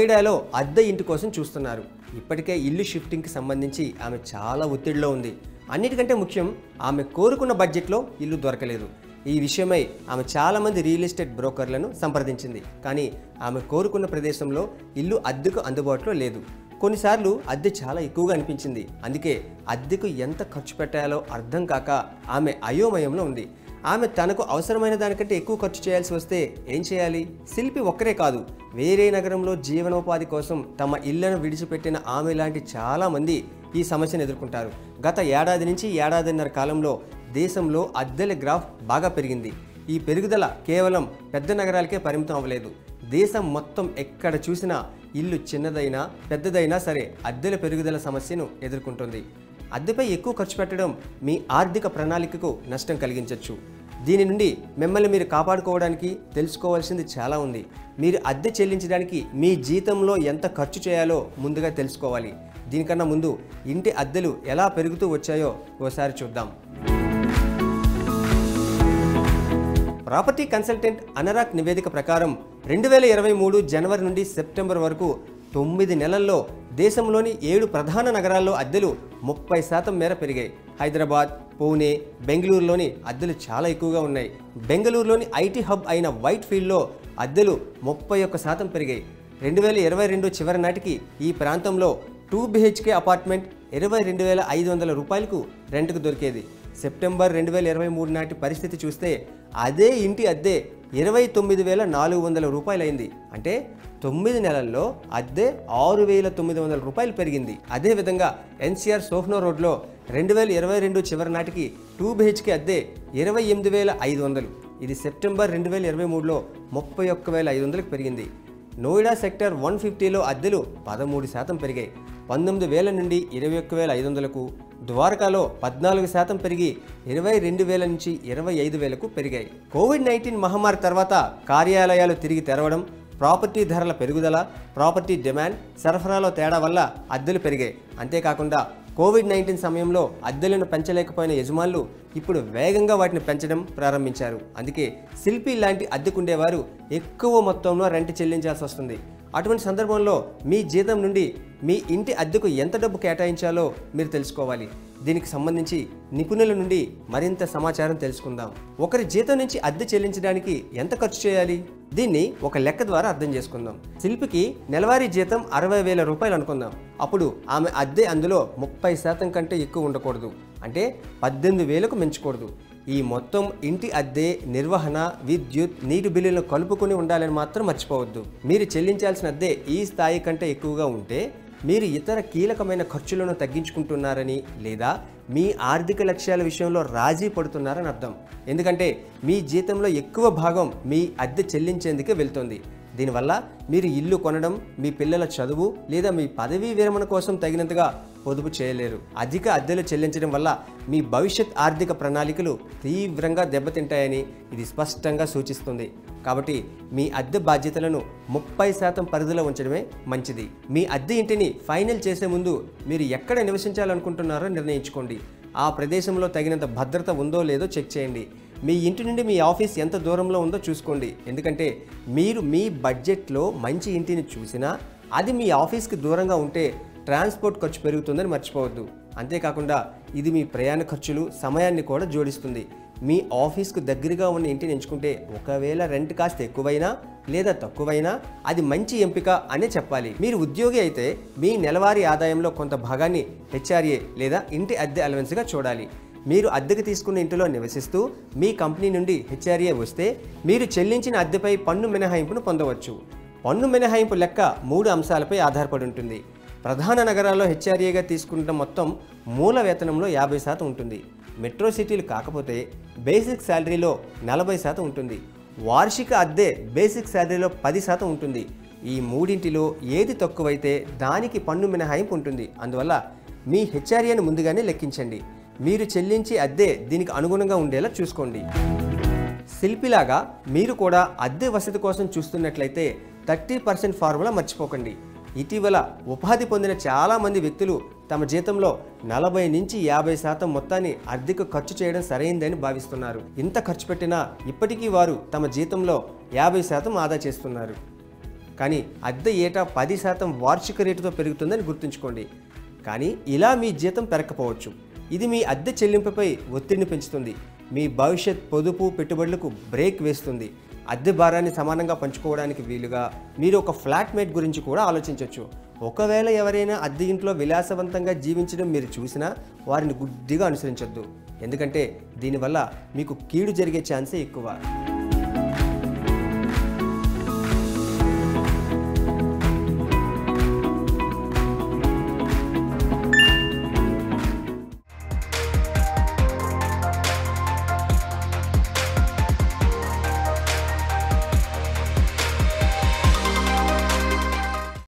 నోయిడాలో అద్దె ఇంటి కోసం చూస్తున్నారు. ఇప్పటికే ఇల్లు షిఫ్టింగ్కి సంబంధించి ఆమె చాలా ఒత్తిడిలో ఉంది. అన్నిటికంటే ముఖ్యం, ఆమె కోరుకున్న బడ్జెట్లో ఇల్లు దొరకలేదు. ఈ విషయమై ఆమె చాలామంది రియల్ ఎస్టేట్ బ్రోకర్లను సంప్రదించింది. కానీ ఆమె కోరుకున్న ప్రదేశంలో ఇల్లు అద్దెకు అందుబాటులో లేదు. కొన్నిసార్లు అద్దె చాలా ఎక్కువగా అనిపించింది. అందుకే అద్దెకు ఎంత ఖర్చు పెట్టాలో అర్థం కాక ఆమె అయోమయంలో ఉంది. ఆమె తనకు అవసరమైన దానికంటే ఎక్కువ ఖర్చు చేయాల్సి వస్తే ఏం చేయాలి? శిల్పి ఒక్కరే కాదు, వేరే నగరంలో జీవనోపాధి కోసం తమ ఇళ్లను విడిచిపెట్టిన ఆమె లాంటి చాలామంది ఈ సమస్యను ఎదుర్కొంటారు. గత ఏడాది నుంచి ఏడాదిన్నర కాలంలో దేశంలో అద్దెల గ్రాఫ్ బాగా పెరిగింది. ఈ పెరుగుదల కేవలం పెద్ద నగరాలకే పరిమితం అవ్వలేదు. దేశం మొత్తం ఎక్కడ చూసినా ఇల్లు చిన్నదైనా పెద్దదైనా సరే అద్దెల పెరుగుదల సమస్యను ఎదుర్కొంటుంది. అద్దెపై ఎక్కువ ఖర్చు పెట్టడం మీ ఆర్థిక ప్రణాళికకు నష్టం కలిగించవచ్చు. దీని నుండి మిమ్మల్ని మీరు కాపాడుకోవడానికి తెలుసుకోవాల్సింది చాలా ఉంది. మీరు అద్దె చెల్లించడానికి మీ జీతంలో ఎంత ఖర్చు చేయాలో ముందుగా తెలుసుకోవాలి. దీనికన్నా ముందు ఇంటి అద్దెలు ఎలా పెరుగుతూ వచ్చాయో ఓసారి చూద్దాం. ప్రాపర్టీ కన్సల్టెంట్ అనరాక్ నివేదిక ప్రకారం 2023 జనవరి నుండి సెప్టెంబర్ వరకు 9 నెలల్లో దేశంలోని 7 ప్రధాన నగరాల్లో అద్దెలు 30% మేర పెరిగాయి. హైదరాబాద్, పూణే, బెంగళూరులోని అద్దెలు చాలా ఎక్కువగా ఉన్నాయి. బెంగళూరులోని ఐటీ హబ్ అయిన వైట్ ఫీల్డ్లో అద్దెలు 31% పెరిగాయి. 2022 చివరి నాటికి ఈ ప్రాంతంలో 2 BHK అపార్ట్మెంట్ 22,500 రూపాయలకు రెంట్కు దొరికేది. సెప్టెంబర్ 2023 నాటి పరిస్థితి చూస్తే అదే ఇంటి అద్దె 29,400 రూపాయలైంది. అంటే 9 నెలల్లో అద్దె 6,900 రూపాయలు పెరిగింది. అదేవిధంగా ఎన్సీఆర్ సోహ్నో రోడ్లో 2022 చివరి నాటికి 2 BHK అద్దె 28,500. ఇది సెప్టెంబర్ 2023లో 31,500కు పెరిగింది. నోయిడా సెక్టర్ 150లో అద్దెలు 13% పెరిగాయి. 19,000 నుండి 21,500కు, ద్వారకాలో 14% పెరిగి 22,000 నుంచి 25,000కు పెరిగాయి. కోవిడ్-19 మహమ్మారి తర్వాత కార్యాలయాలు తిరిగి తెరవడం, ప్రాపర్టీ ధరల పెరుగుదల, ప్రాపర్టీ డిమాండ్, సరఫరాలో తేడా వల్ల అద్దెలు పెరిగాయి. అంతేకాకుండా కోవిడ్-19 సమయంలో అద్దెలను పెంచలేకపోయిన యజమానులు ఇప్పుడు వేగంగా వాటిని పెంచడం ప్రారంభించారు. అందుకే శిల్పి లాంటి అద్దెకుండేవారు ఎక్కువ మొత్తంలో రెంట్ చెల్లించాల్సి వస్తుంది. అటువంటి సందర్భంలో మీ జీతం నుండి మీ ఇంటి అద్దెకు ఎంత డబ్బు కేటాయించాలో మీరు తెలుసుకోవాలి. దీనికి సంబంధించి నిపుణుల నుండి మరింత సమాచారం తెలుసుకుందాం. ఒకరి జీతం నుంచి అద్దె చెల్లించడానికి ఎంత ఖర్చు చేయాలి? దీన్ని ఒక లెక్క ద్వారా అర్థం చేసుకుందాం. శిల్పికి నెలవారీ జీతం 60,000 రూపాయలు అనుకుందాం. అప్పుడు ఆమె అద్దె అందులో 30% కంటే ఎక్కువ ఉండకూడదు. అంటే 18,000కు మించకూడదు. ఈ మొత్తం ఇంటి అద్దె, నిర్వహణ, విద్యుత్, నీటి బిల్లులను కలుపుకొని ఉండాలని మాత్రం మర్చిపోవద్దు. మీరు చెల్లించాల్సిన అద్దె ఈ స్థాయి కంటే ఎక్కువగా ఉంటే మీరు ఇతర కీలకమైన ఖర్చులను తగ్గించుకుంటున్నారని లేదా మీ ఆర్థిక లక్ష్యాల విషయంలో రాజీ పడుతున్నారని అర్థం. ఎందుకంటే మీ జీతంలో ఎక్కువ భాగం మీ అద్దె చెల్లించేందుకే వెళ్తుంది. దీనివల్ల మీరు ఇల్లు కొనడం, మీ పిల్లల చదువు లేదా మీ పదవీ విరమణ కోసం తగినంతగా పొదుపు చేయలేరు. అధిక అద్దెలు చెల్లించడం వల్ల మీ భవిష్యత్ ఆర్థిక ప్రణాళికలు తీవ్రంగా దెబ్బతింటాయని ఇది స్పష్టంగా సూచిస్తుంది. కాబట్టి మీ అద్దె బాధ్యతలను 30% పరిధిలో ఉంచడమే మంచిది. మీ అద్దె ఇంటిని ఫైనల్ చేసే ముందు మీరు ఎక్కడ నివసించాలనుకుంటున్నారో నిర్ణయించుకోండి. ఆ ప్రదేశంలో తగినంత భద్రత ఉందో లేదో చెక్ చేయండి. మీ ఇంటి నుండి మీ ఆఫీస్ ఎంత దూరంలో ఉందో చూసుకోండి. ఎందుకంటే మీరు మీ బడ్జెట్లో మంచి ఇంటిని చూసినా అది మీ ఆఫీస్కి దూరంగా ఉంటే ట్రాన్స్పోర్ట్ ఖర్చు పెరుగుతుందని మర్చిపోవద్దు. అంతేకాకుండా ఇది మీ ప్రయాణ ఖర్చులు, సమయాన్ని కూడా జోడిస్తుంది. మీ ఆఫీస్కు దగ్గరగా ఉన్న ఇంటిని ఎంచుకుంటే ఒకవేళ రెంట్ కాస్త ఎక్కువైనా లేదా తక్కువైనా అది మంచి ఎంపిక అనే చెప్పాలి. మీరు ఉద్యోగి అయితే మీ నెలవారీ ఆదాయంలో కొంత భాగాన్ని హెచ్ఆర్ఏ లేదా ఇంటి అద్దె అలవెన్స్గా చూడాలి. మీరు అద్దెకు తీసుకున్న ఇంటిలో నివసిస్తూ మీ కంపెనీ నుండి హెచ్ఆర్ఏ వస్తే మీరు చెల్లించిన అద్దెపై పన్ను మినహాయింపును పొందవచ్చు. పన్ను మినహాయింపు లెక్క 3 అంశాలపై ఆధారపడి ఉంటుంది. ప్రధాన నగరాల్లో హెచ్ఆర్ఏగా తీసుకుంటున్న మొత్తం మూల వేతనంలో 50% ఉంటుంది. మెట్రో సిటీలు కాకపోతే బేసిక్ శాలరీలో 40% ఉంటుంది. వార్షిక అద్దె బేసిక్ శాలరీలో 10% ఉంటుంది. ఈ మూడింటిలో ఏది తక్కువైతే దానికి పన్ను మినహాయింపు ఉంటుంది. అందువల్ల మీ హెచ్ఆర్ఏను ముందుగానే లెక్కించండి. మీరు చెల్లించే అద్దె దీనికి అనుగుణంగా ఉండేలా చూసుకోండి. శిల్పిలాగా మీరు కూడా అద్దె వసతి కోసం చూస్తున్నట్లయితే 30% ఫార్ములా మర్చిపోకండి. ఇటీవల ఉపాధి పొందిన చాలామంది వ్యక్తులు తమ జీతంలో 40 నుంచి 50% మొత్తాన్ని అద్దెకు ఖర్చు చేయడం సరైందని భావిస్తున్నారు. ఇంత ఖర్చు పెట్టినా ఇప్పటికీ వారు తమ జీతంలో 50% ఆదా చేస్తున్నారు. కానీ అద్దె ఏటా 10% వార్షిక రేటుతో పెరుగుతుందని గుర్తుంచుకోండి. కానీ ఇలా మీ జీతం పెరగకపోవచ్చు. ఇది మీ అద్దె చెల్లింపుపై ఒత్తిడిని పెంచుతుంది. మీ భవిష్యత్ పొదుపు పెట్టుబడులకు బ్రేక్ వేస్తుంది. అద్దె భారాన్ని సమానంగా పంచుకోవడానికి వీలుగా మీరు ఒక ఫ్లాట్మేట్ గురించి కూడా ఆలోచించవచ్చు. ఒకవేళ ఎవరైనా అద్దె ఇంట్లో విలాసవంతంగా జీవించడం మీరు చూసినా వారిని గుడ్డిగా అనుసరించొద్దు. ఎందుకంటే దీనివల్ల మీకు కీడు జరిగే ఛాన్సే ఎక్కువ.